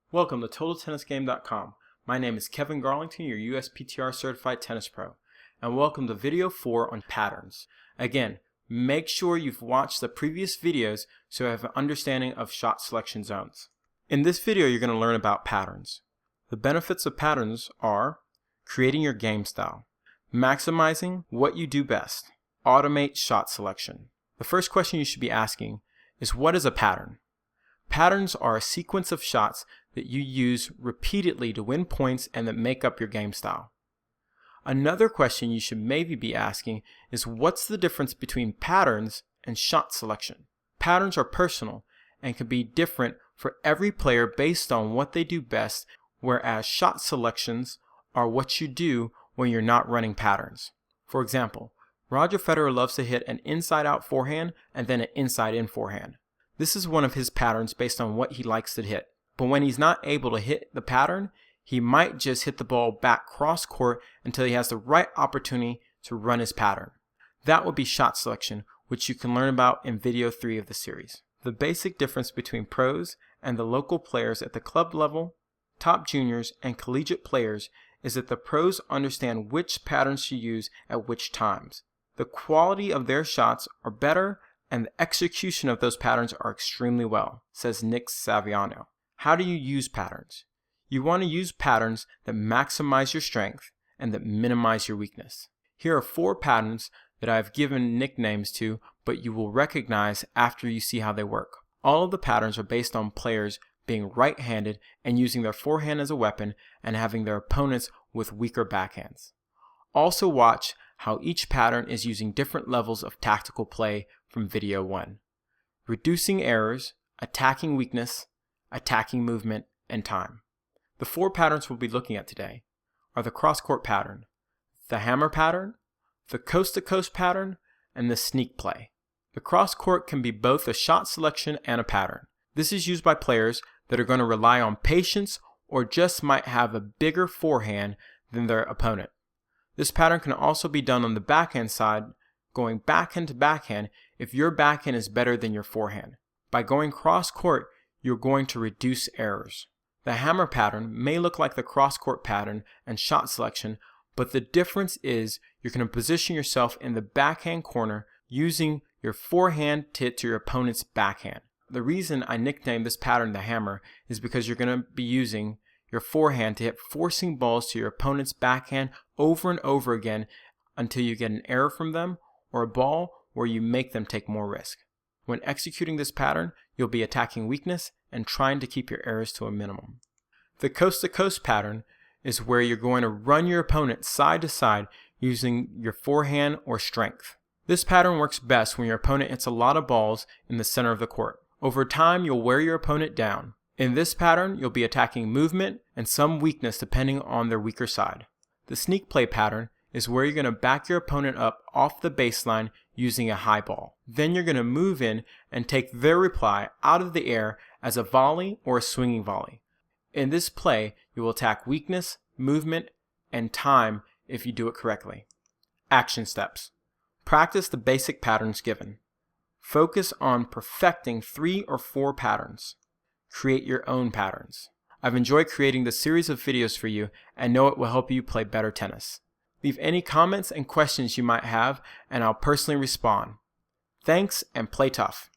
Welcome to TotalTennisGame.com. My name is Kevin Garlington, your USPTR Certified Tennis Pro, and welcome to Video 4 on patterns. Again, make sure you've watched the previous videos so you have an understanding of shot selection zones. In this video, you're going to learn about patterns. The benefits of patterns are creating your game style, maximizing what you do best, automate shot selection. The first question you should be asking is, what is a pattern? Patterns are a sequence of shots that you use repeatedly to win points and that make up your game style. Another question you should maybe be asking is, what's the difference between patterns and shot selection? Patterns are personal and can be different for every player based on what they do best, whereas shot selections are what you do when you're not running patterns. For example, Roger Federer loves to hit an inside-out forehand and then an inside-in forehand. This is one of his patterns based on what he likes to hit. But when he's not able to hit the pattern, he might just hit the ball back cross court until he has the right opportunity to run his pattern. That would be shot selection, which you can learn about in video 3 of the series. The basic difference between pros and the local players at the club level, top juniors, and collegiate players is that the pros understand which patterns to use at which times. The quality of their shots are better and the execution of those patterns are extremely well, says Nick Saviano. How do you use patterns? You want to use patterns that maximize your strength and that minimize your weakness. Here are 4 patterns that I've given nicknames to, but you will recognize after you see how they work. All of the patterns are based on players being right-handed and using their forehand as a weapon and having their opponents with weaker backhands. Also watch how each pattern is using different levels of tactical play from video 1. Reducing errors, attacking weakness, attacking movement, and time. The 4 patterns we'll be looking at today are the cross-court pattern, the hammer pattern, the coast-to-coast pattern, and the sneak play. The cross-court can be both a shot selection and a pattern. This is used by players that are going to rely on patience or just might have a bigger forehand than their opponent. This pattern can also be done on the backhand side, going backhand to backhand if your backhand is better than your forehand. By going cross-court, you're going to reduce errors. The hammer pattern may look like the cross-court pattern and shot selection, but the difference is you're going to position yourself in the backhand corner using your forehand to hit to your opponent's backhand. The reason I nicknamed this pattern the hammer is because you're going to be using your forehand to hit forcing balls to your opponent's backhand over and over again until you get an error from them or a ball where you make them take more risk. When executing this pattern, you'll be attacking weakness and trying to keep your errors to a minimum. The coast-to-coast pattern is where you're going to run your opponent side to side using your forehand or strength. This pattern works best when your opponent hits a lot of balls in the center of the court. Over time, you'll wear your opponent down. In this pattern, you'll be attacking movement and some weakness depending on their weaker side. The sneak play pattern is where you're going to back your opponent up off the baseline using a high ball. Then you're going to move in and take their reply out of the air as a volley or a swinging volley. In this play, you will attack weakness, movement, and time if you do it correctly. Action steps. Practice the basic patterns given. Focus on perfecting 3 or 4 patterns. Create your own patterns. I've enjoyed creating this series of videos for you and know it will help you play better tennis. Leave any comments and questions you might have and I'll personally respond. Thanks and play tough.